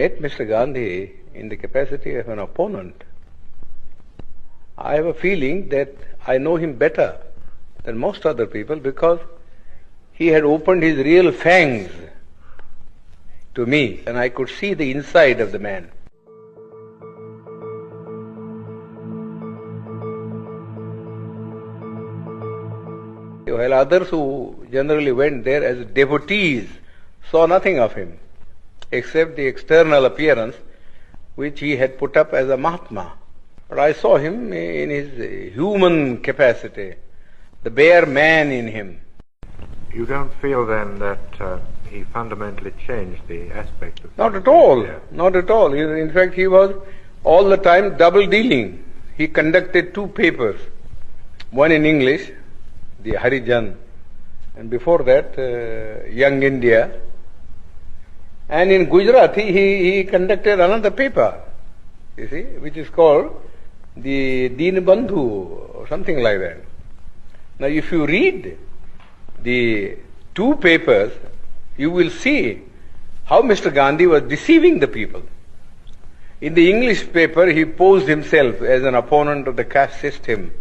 met Mr. Gandhi in the capacity of an opponent, I have a feeling that I know him better than most other people because he had opened his real fangs to me and I could see the inside of the man. While others who generally went there as devotees saw nothing of him except the external appearance which he had put up as a Mahatma. But I saw him in his human capacity, the bare man in him. You don't feel then that he fundamentally changed the aspect of... Not at all, not at all. In fact, he was all the time double dealing. He conducted two papers, one in English, the Harijan, and before that, Young India. And in Gujarati, he conducted another paper, you see, which is called the Deen Bandhu or something like that. Now, if you read the two papers, you will see how Mr. Gandhi was deceiving the people. In the English paper, he posed himself as an opponent of the caste system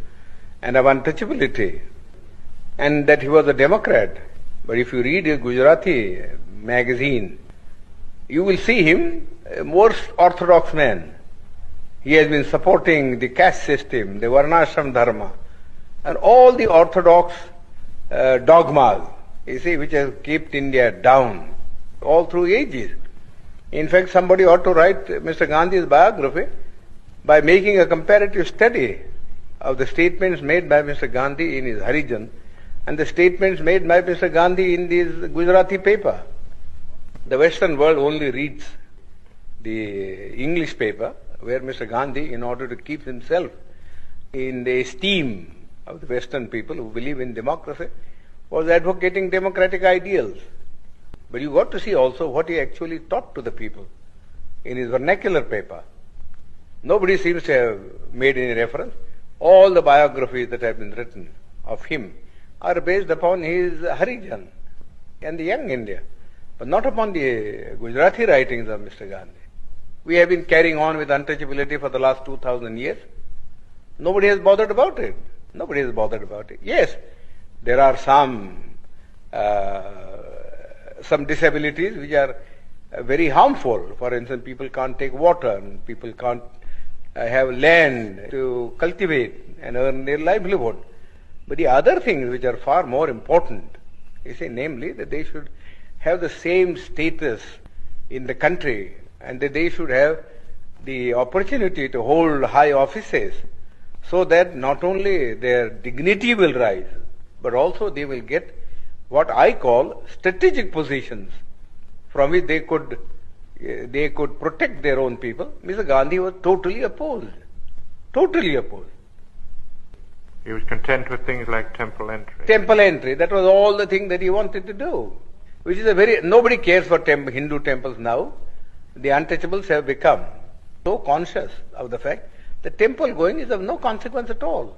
and of untouchability, and that he was a Democrat. But if you read his Gujarati magazine, you will see him a more orthodox man. He has been supporting the caste system, the Varnashram Dharma, and all the orthodox dogmas, you see, which have kept India down all through ages. In fact, somebody ought to write Mr. Gandhi's biography by making a comparative study of the statements made by Mr. Gandhi in his Harijan and the statements made by Mr. Gandhi in this Gujarati paper. The Western world only reads the English paper, where Mr. Gandhi, in order to keep himself in the esteem of the Western people who believe in democracy, was advocating democratic ideals. But you got to see also what he actually taught to the people in his vernacular paper. Nobody seems to have made any reference. All the biographies that have been written of him are based upon his Harijan and the Young India, but not upon the Gujarati writings of Mr. Gandhi. We have been carrying on with untouchability for the last 2000 years. Nobody has bothered about it. Nobody has bothered about it. Yes, there are some disabilities which are very harmful. For instance, people can't take water, and people can't have land to cultivate and earn their livelihood. But the other things which are far more important, you see, namely that they should have the same status in the country and that they should have the opportunity to hold high offices so that not only their dignity will rise, but also they will get what I call strategic positions from which they could protect their own people. Mr. Gandhi was totally opposed. Totally opposed. He was content with things like temple entry. Temple entry, that was all the thing that he wanted to do. Which is nobody cares for Hindu temples now. The untouchables have become so conscious of the fact that temple going is of no consequence at all.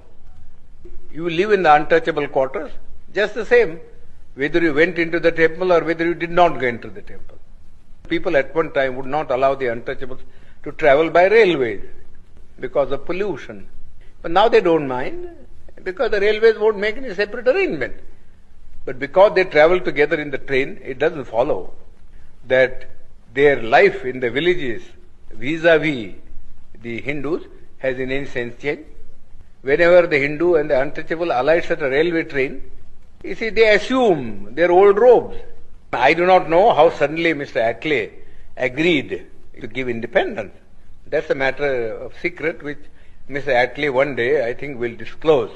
You live in the untouchable quarters, just the same, whether you went into the temple or whether you did not go into the temple. People at one time would not allow the untouchables to travel by railways because of pollution. But now they don't mind because the railways won't make any separate arrangement. But because they travel together in the train, it doesn't follow that their life in the villages vis-a-vis the Hindus has in any sense changed. Whenever the Hindu and the untouchable alights at a railway train, you see, they assume their old robes. I do not know how suddenly Mr. Attlee agreed to give independence. That's a matter of secret which Mr. Attlee one day, I think, will disclose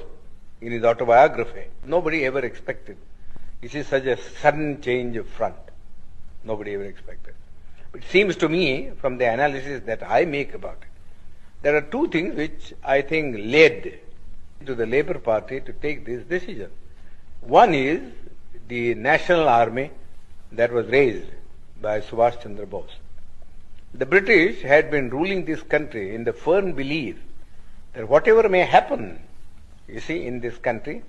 in his autobiography. Nobody ever expected. This is such a sudden change of front. Nobody ever expected. It seems to me, from the analysis that I make about it, there are two things which I think led to the Labour Party to take this decision. One is the national army that was raised by Subhash Chandra Bose. The British had been ruling this country in the firm belief that whatever may happen, you see, in this country,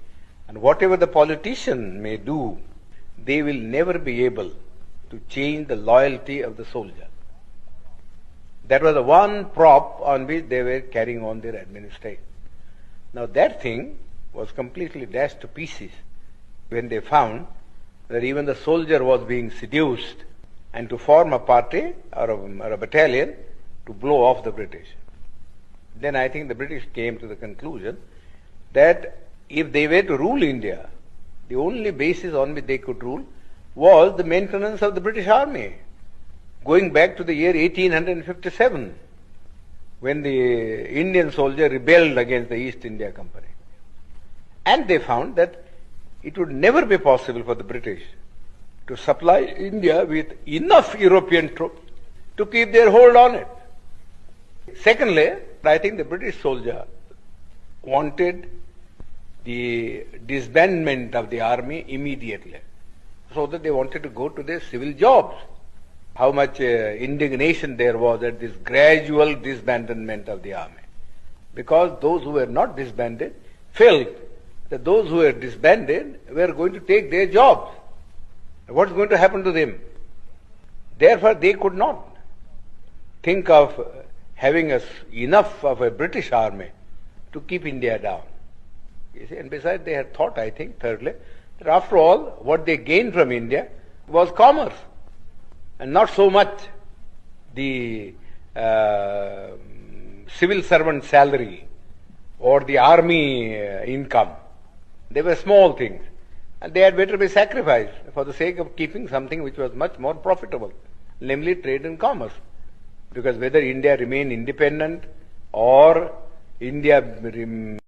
and whatever the politician may do, they will never be able to change the loyalty of the soldier. That was the one prop on which they were carrying on their administration. Now that thing was completely dashed to pieces when they found that even the soldier was being seduced and to form a party or a battalion to blow off the British. Then I think the British came to the conclusion that if they were to rule India, the only basis on which they could rule was the maintenance of the British Army, going back to the year 1857, when the Indian soldier rebelled against the East India Company. And they found that it would never be possible for the British to supply India with enough European troops to keep their hold on it. Secondly, I think the British soldier wanted the disbandment of the army immediately, so that they wanted to go to their civil jobs. How much indignation there was at this gradual disbandment of the army, because those who were not disbanded felt that those who were disbanded were going to take their jobs. What's going to happen to them? Therefore, they could not think of having enough of a British army to keep India down. You see, and besides, they had thought, I think, thirdly, that after all, what they gained from India was commerce, and not so much the civil servant salary or the army income. They were small things, and they had better be sacrificed for the sake of keeping something which was much more profitable, namely trade and commerce. Because whether India remain independent or India